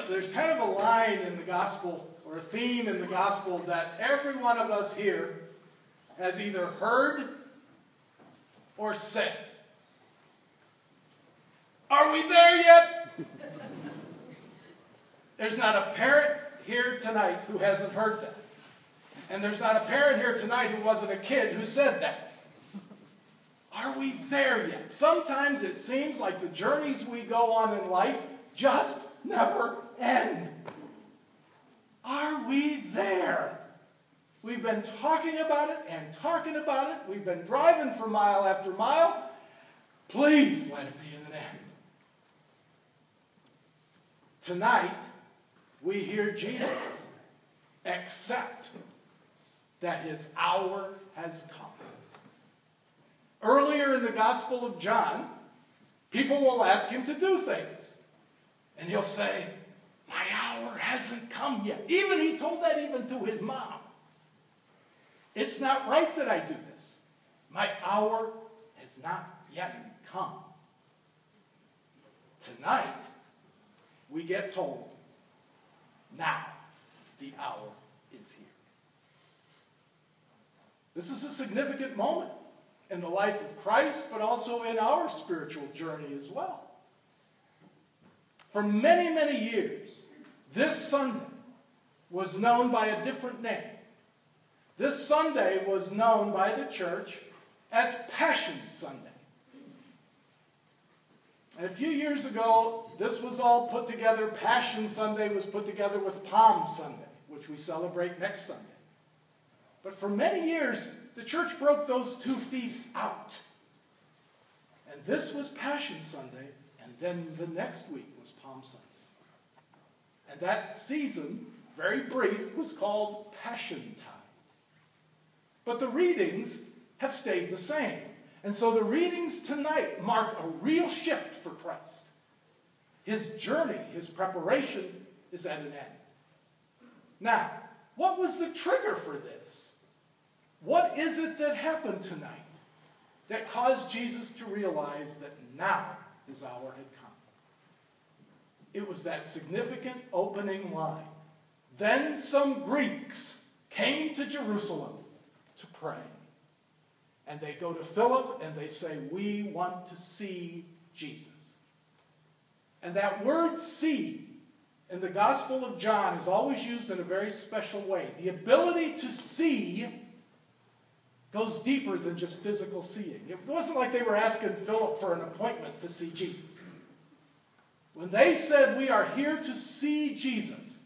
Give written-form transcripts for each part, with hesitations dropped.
There's kind of a line in the gospel, or a theme in the gospel, that every one of us here has either heard or said. Are we there yet? There's not a parent here tonight who hasn't heard that. And there's not a parent here tonight who wasn't a kid who said that. Are we there yet? Sometimes it seems like the journeys we go on in life just never end. Are we there? We've been talking about it and talking about it. We've been driving for mile after mile. Please let it be an end. Tonight, we hear Jesus accept that his hour has come. Earlier in the Gospel of John, people will ask him to do things. And he'll say, my hour hasn't come yet. He told that even to his mom. It's not right that I do this. My hour has not yet come. Tonight, we get told, now the hour is here. This is a significant moment in the life of Christ, but also in our spiritual journey as well. For many, many years, this Sunday was known by a different name. This Sunday was known by the church as Passion Sunday. And a few years ago, this was all put together. Passion Sunday was put together with Palm Sunday, which we celebrate next Sunday. But for many years, the church broke those two feasts out. And this was Passion Sunday, and then the next week was Palm Sunday. And that season, very brief, was called Passion Time. But the readings have stayed the same. And so the readings tonight mark a real shift for Christ. His journey, his preparation is at an end. Now, what was the trigger for this? What is it that happened tonight that caused Jesus to realize that now his hour had come? It was that significant opening line. Then some Greeks came to Jerusalem to pray. And they go to Philip and they say, we want to see Jesus. And that word see in the Gospel of John is always used in a very special way. The ability to see goes deeper than just physical seeing. It wasn't like they were asking Philip for an appointment to see Jesus. When they said, we are here to see Jesus,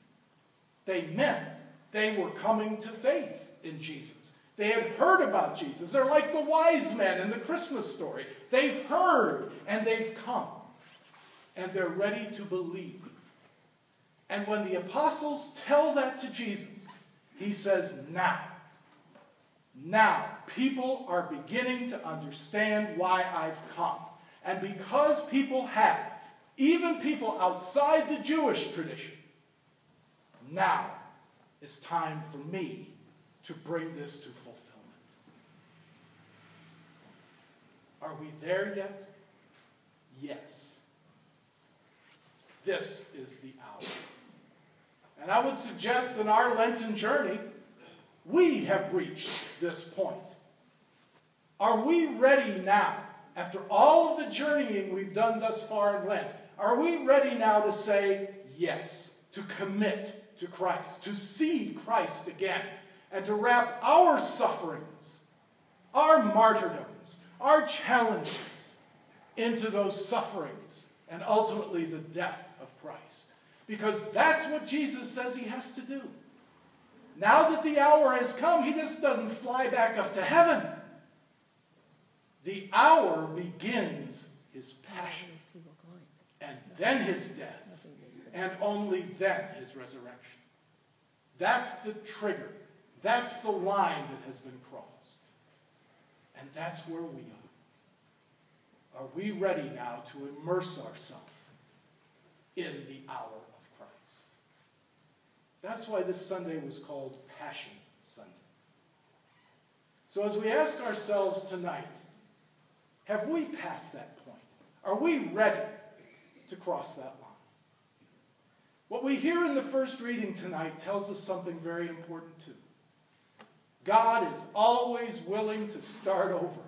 they meant they were coming to faith in Jesus. They had heard about Jesus. They're like the wise men in the Christmas story. They've heard and they've come. And they're ready to believe. And when the apostles tell that to Jesus, he says, now, people are beginning to understand why I've come. And because people have, even people outside the Jewish tradition, now is time for me to bring this to fulfillment. Are we there yet? Yes. This is the hour. And I would suggest in our Lenten journey, we have reached this point. Are we ready now, after all of the journeying we've done thus far in Lent, are we ready now to say yes, to commit to Christ, to see Christ again, and to wrap our sufferings, our martyrdoms, our challenges into those sufferings and ultimately the death of Christ? Because that's what Jesus says he has to do. Now that the hour has come, he just doesn't fly back up to heaven. The hour begins his passion, and then his death, and only then his resurrection. That's the trigger. That's the line that has been crossed. And that's where we are. Are we ready now to immerse ourselves in the hour of Christ? That's why this Sunday was called Passion Sunday. So as we ask ourselves tonight, have we passed that point? Are we ready to cross that line? What we hear in the first reading tonight tells us something very important too. God is always willing to start over.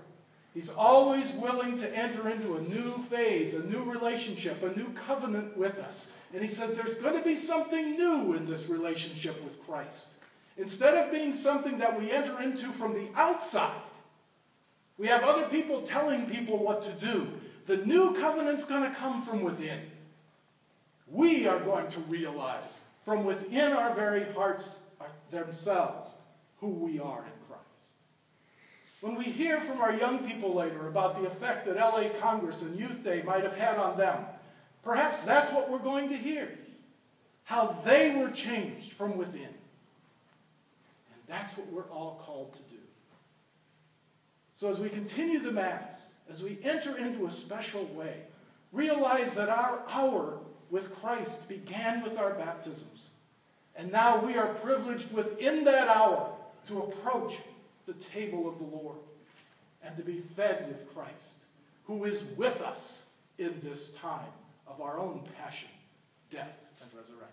He's always willing to enter into a new phase, a new relationship, a new covenant with us. And he said there's going to be something new in this relationship with Christ. Instead of being something that we enter into from the outside, we have other people telling people what to do. The new covenant's going to come from within. We are going to realize from within our very hearts themselves who we are in Christ. When we hear from our young people later about the effect that LA Congress and Youth Day might have had on them, perhaps that's what we're going to hear. How they were changed from within. And that's what we're all called to do. So as we continue the Mass, as we enter into a special way, realize that our hour with Christ began with our baptisms. And now we are privileged within that hour to approach the table of the Lord and to be fed with Christ, who is with us in this time of our own passion, death, and resurrection.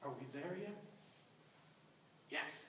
Are we there yet? Yes.